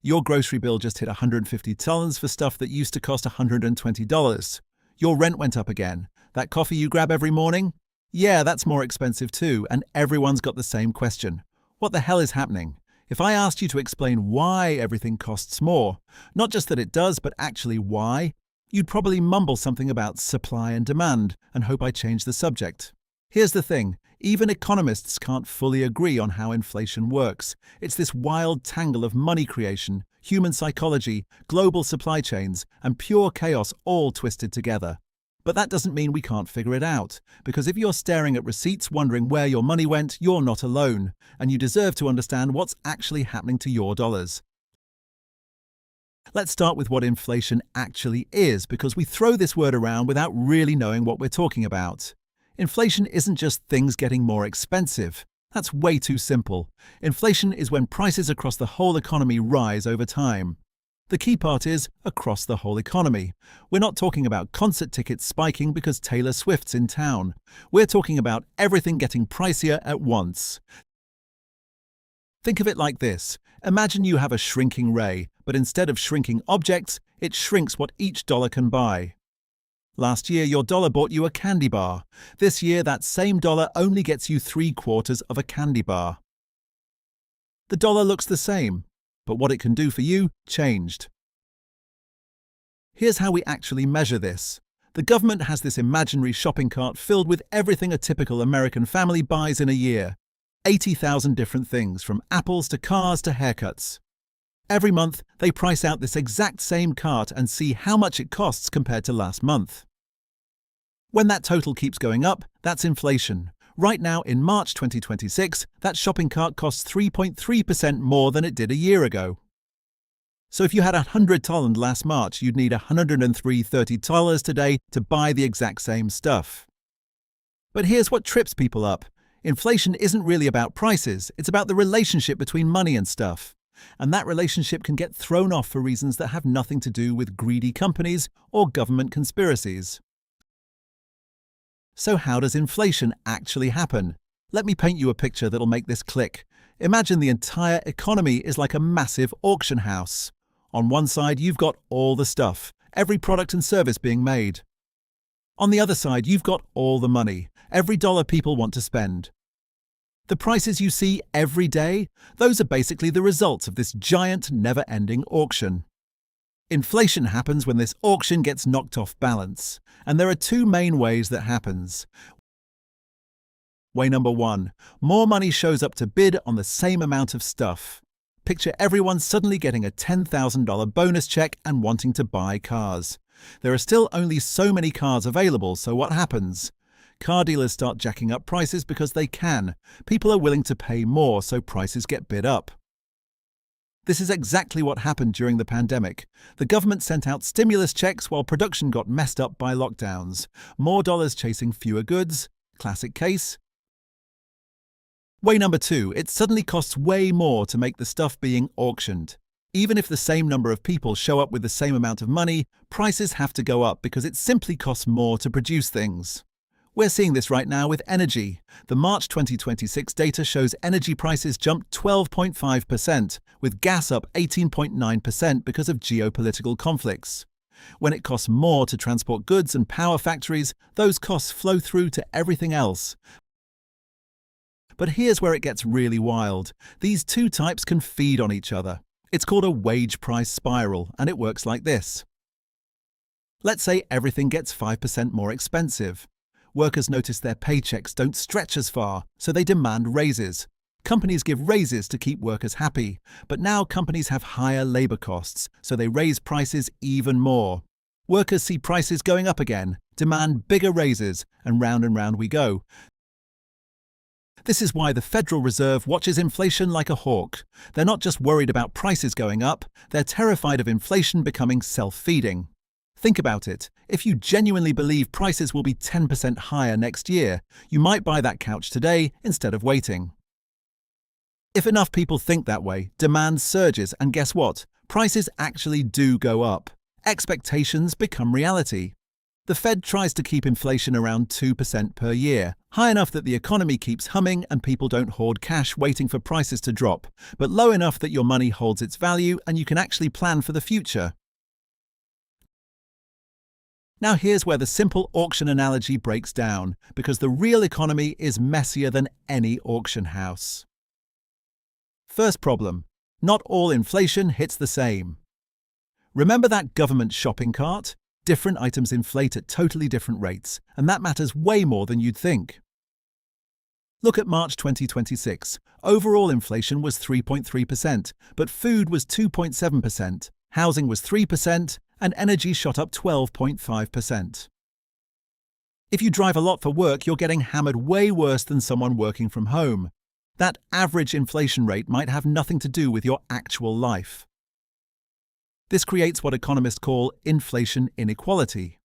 Your grocery bill just hit $150 for stuff that used to cost $120. Your rent went up again. That coffee you grab every morning? Yeah, that's more expensive too, and everyone's got the same question. What the hell is happening? If I asked you to explain why everything costs more, not just that it does, but actually why, you'd probably mumble something about supply and demand and hope I change the subject. Here's the thing, even economists can't fully agree on how inflation works. It's this wild tangle of money creation, human psychology, global supply chains, and pure chaos all twisted together. But that doesn't mean we can't figure it out, because if you're staring at receipts wondering where your money went, you're not alone, and you deserve to understand what's actually happening to your dollars. Let's start with what inflation actually is, because we throw this word around without really knowing what we're talking about. Inflation isn't just things getting more expensive. That's way too simple. Inflation is when prices across the whole economy rise over time. The key part is across the whole economy. We're not talking about concert tickets spiking because Taylor Swift's in town. We're talking about everything getting pricier at once. Think of it like this. Imagine you have a shrinking ray, but instead of shrinking objects, it shrinks what each dollar can buy. Last year, your dollar bought you a candy bar. This year, that same dollar only gets you 3/4 of a candy bar. The dollar looks the same, but what it can do for you changed. Here's how we actually measure this. The government has this imaginary shopping cart filled with everything a typical American family buys in a year. 80,000 different things, from apples to cars to haircuts. Every month, they price out this exact same cart and see how much it costs compared to last month. When that total keeps going up, that's inflation. Right now, in March 2026, that shopping cart costs 3.3% more than it did a year ago. So if you had $100 last March, you'd need $103.30 today to buy the exact same stuff. But here's what trips people up. Inflation isn't really about prices, it's about the relationship between money and stuff. And that relationship can get thrown off for reasons that have nothing to do with greedy companies or government conspiracies. So how does inflation actually happen? Let me paint you a picture that'll make this click. Imagine the entire economy is like a massive auction house. On one side, you've got all the stuff, every product and service being made. On the other side, you've got all the money, every dollar people want to spend. The prices you see every day, those are basically the results of this giant, never-ending auction. Inflation happens when this auction gets knocked off balance, and there are two main ways that happens. Way number one, more money shows up to bid on the same amount of stuff. Picture everyone suddenly getting a $10,000 bonus check and wanting to buy cars. There are still only so many cars available, so what happens? Car dealers start jacking up prices because they can. People are willing to pay more, so prices get bid up. This is exactly what happened during the pandemic. The government sent out stimulus checks while production got messed up by lockdowns. More dollars chasing fewer goods. Classic case. Way number two, it suddenly costs way more to make the stuff being auctioned. Even if the same number of people show up with the same amount of money, prices have to go up because it simply costs more to produce things. We're seeing this right now with energy. The March 2026 data shows energy prices jumped 12.5%, with gas up 18.9% because of geopolitical conflicts. When it costs more to transport goods and power factories, those costs flow through to everything else. But here's where it gets really wild. These two types can feed on each other. It's called a wage price spiral, and it works like this. Let's say everything gets 5% more expensive. Workers notice their paychecks don't stretch as far, so they demand raises. Companies give raises to keep workers happy, but now companies have higher labor costs, so they raise prices even more. Workers see prices going up again, demand bigger raises, and round we go. This is why the Federal Reserve watches inflation like a hawk. They're not just worried about prices going up, they're terrified of inflation becoming self-feeding. Think about it. If you genuinely believe prices will be 10% higher next year, you might buy that couch today instead of waiting. If enough people think that way, demand surges, and guess what? Prices actually do go up. Expectations become reality. The Fed tries to keep inflation around 2% per year, high enough that the economy keeps humming and people don't hoard cash waiting for prices to drop, but low enough that your money holds its value and you can actually plan for the future. Now here's where the simple auction analogy breaks down, because the real economy is messier than any auction house. First problem: not all inflation hits the same. Remember that government shopping cart? Different items inflate at totally different rates, and that matters way more than you'd think. Look at March 2026. Overall inflation was 3.3%, but food was 2.7%, housing was 3%, and energy shot up 12.5%. If you drive a lot for work, you're getting hammered way worse than someone working from home. That average inflation rate might have nothing to do with your actual life. This creates what economists call inflation inequality.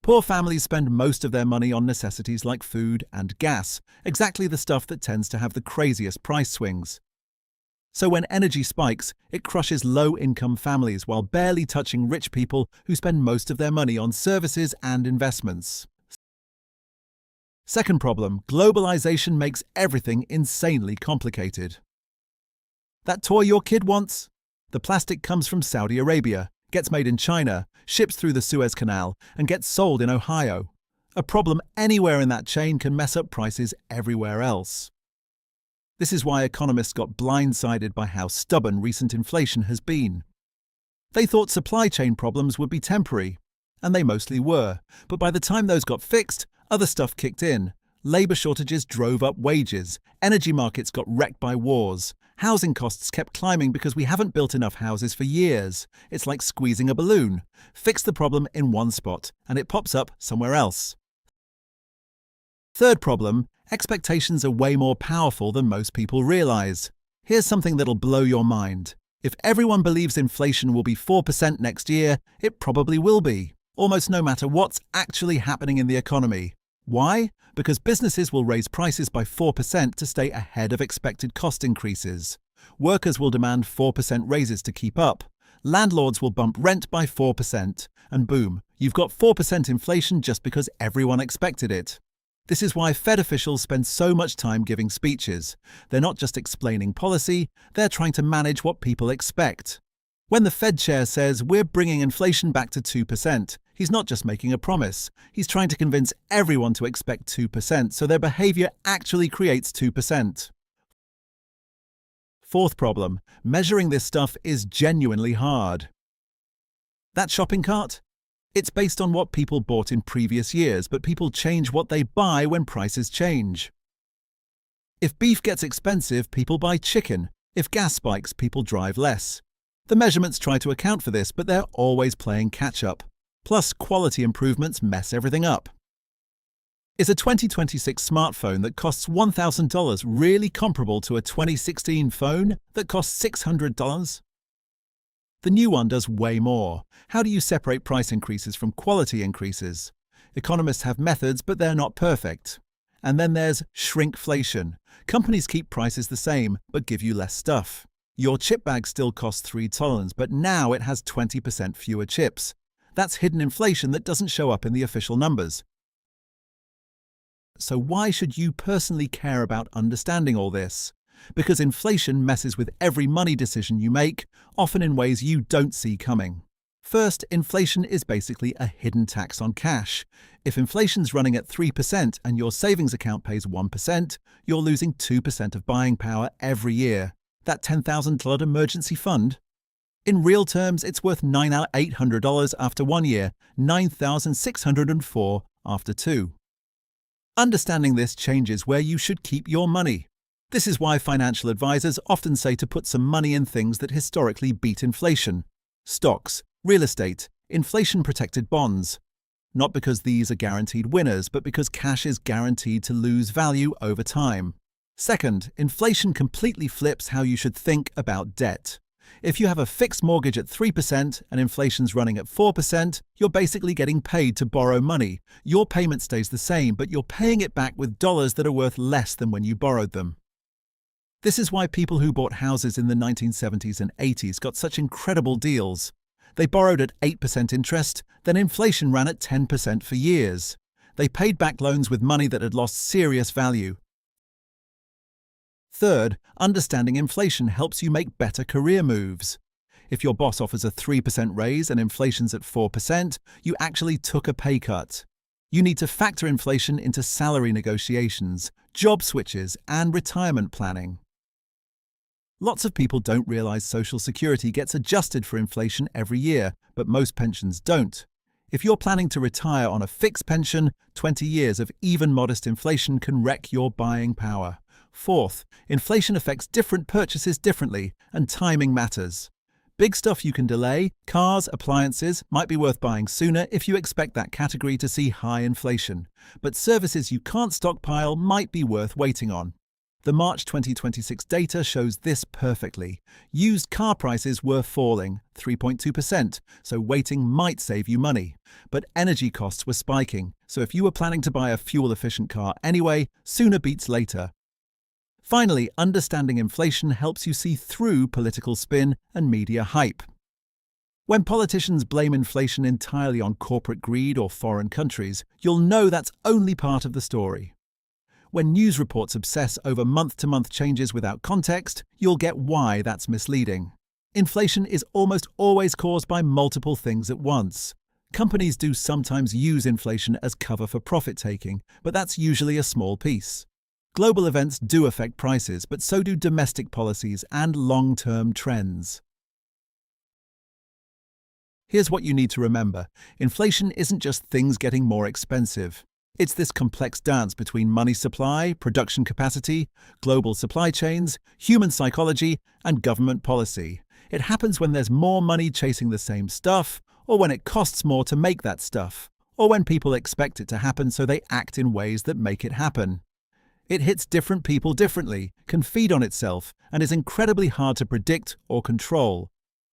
Poor families spend most of their money on necessities like food and gas, exactly the stuff that tends to have the craziest price swings. So when energy spikes, it crushes low-income families while barely touching rich people who spend most of their money on services and investments. Second problem: globalization makes everything insanely complicated. That toy your kid wants? The plastic comes from Saudi Arabia, gets made in China, ships through the Suez Canal, and gets sold in Ohio. A problem anywhere in that chain can mess up prices everywhere else. This is why economists got blindsided by how stubborn recent inflation has been. They thought supply chain problems would be temporary, and they mostly were, but by the time those got fixed, other stuff kicked in. Labor shortages drove up wages, energy markets got wrecked by wars, housing costs kept climbing because we haven't built enough houses for years. It's like squeezing a balloon. Fix the problem in one spot, and it pops up somewhere else. Third problem: expectations are way more powerful than most people realize. Here's something that'll blow your mind. If everyone believes inflation will be 4% next year, it probably will be, almost no matter what's actually happening in the economy. Why? Because businesses will raise prices by 4% to stay ahead of expected cost increases. Workers will demand 4% raises to keep up. Landlords will bump rent by 4%. And boom, you've got 4% inflation just because everyone expected it. This is why Fed officials spend so much time giving speeches. They're not just explaining policy, they're trying to manage what people expect. When the Fed chair says we're bringing inflation back to 2%, he's not just making a promise. He's trying to convince everyone to expect 2% so their behavior actually creates 2%. Fourth problem: measuring this stuff is genuinely hard. That shopping cart? It's based on what people bought in previous years, but people change what they buy when prices change. If beef gets expensive, people buy chicken. If gas spikes, people drive less. The measurements try to account for this, but they're always playing catch-up. Plus, quality improvements mess everything up. Is a 2026 smartphone that costs $1,000 really comparable to a 2016 phone that costs $600? The new one does way more. How do you separate price increases from quality increases? Economists have methods, but they're not perfect. And then there's shrinkflation. Companies keep prices the same, but give you less stuff. Your chip bag still costs $3, but now it has 20% fewer chips. That's hidden inflation that doesn't show up in the official numbers. So why should you personally care about understanding all this? Because inflation messes with every money decision you make, often in ways you don't see coming. First, inflation is basically a hidden tax on cash. If inflation's running at 3% and your savings account pays 1%, you're losing 2% of buying power every year. That $10,000 emergency fund? In real terms, it's worth $9,800 after 1 year, $9,604 after 2. Understanding this changes where you should keep your money. This is why financial advisors often say to put some money in things that historically beat inflation. Stocks, real estate, inflation-protected bonds. Not because these are guaranteed winners, but because cash is guaranteed to lose value over time. Second, inflation completely flips how you should think about debt. If you have a fixed mortgage at 3% and inflation's running at 4%, you're basically getting paid to borrow money. Your payment stays the same, but you're paying it back with dollars that are worth less than when you borrowed them. This is why people who bought houses in the 1970s and 80s got such incredible deals. They borrowed at 8% interest, then inflation ran at 10% for years. They paid back loans with money that had lost serious value. Third, understanding inflation helps you make better career moves. If your boss offers a 3% raise and inflation's at 4%, you actually took a pay cut. You need to factor inflation into salary negotiations, job switches, and retirement planning. Lots of people don't realize Social Security gets adjusted for inflation every year, but most pensions don't. If you're planning to retire on a fixed pension, 20 years of even modest inflation can wreck your buying power. Fourth, inflation affects different purchases differently, and timing matters. Big stuff you can delay, cars, appliances, might be worth buying sooner if you expect that category to see high inflation. But services you can't stockpile might be worth waiting on. The March 2026 data shows this perfectly. Used car prices were falling, 3.2%, so waiting might save you money. But energy costs were spiking, so if you were planning to buy a fuel-efficient car anyway, sooner beats later. Finally, understanding inflation helps you see through political spin and media hype. When politicians blame inflation entirely on corporate greed or foreign countries, you'll know that's only part of the story. When news reports obsess over month-to-month changes without context, you'll get why that's misleading. Inflation is almost always caused by multiple things at once. Companies do sometimes use inflation as cover for profit-taking, but that's usually a small piece. Global events do affect prices, but so do domestic policies and long-term trends. Here's what you need to remember. Inflation isn't just things getting more expensive. It's this complex dance between money supply, production capacity, global supply chains, human psychology, and government policy. It happens when there's more money chasing the same stuff, or when it costs more to make that stuff, or when people expect it to happen so they act in ways that make it happen. It hits different people differently, can feed on itself, and is incredibly hard to predict or control.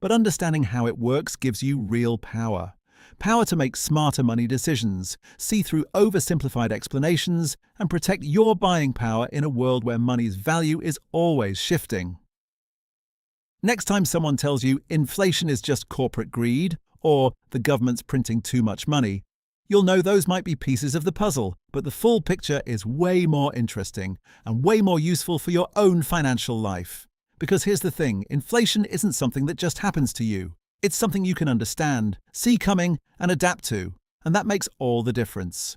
But understanding how it works gives you real power. Power to make smarter money decisions, see through oversimplified explanations, and protect your buying power in a world where money's value is always shifting. Next time someone tells you inflation is just corporate greed, or the government's printing too much money, you'll know those might be pieces of the puzzle, but the full picture is way more interesting and way more useful for your own financial life. Because here's the thing, inflation isn't something that just happens to you. It's something you can understand, see coming, and adapt to. And that makes all the difference.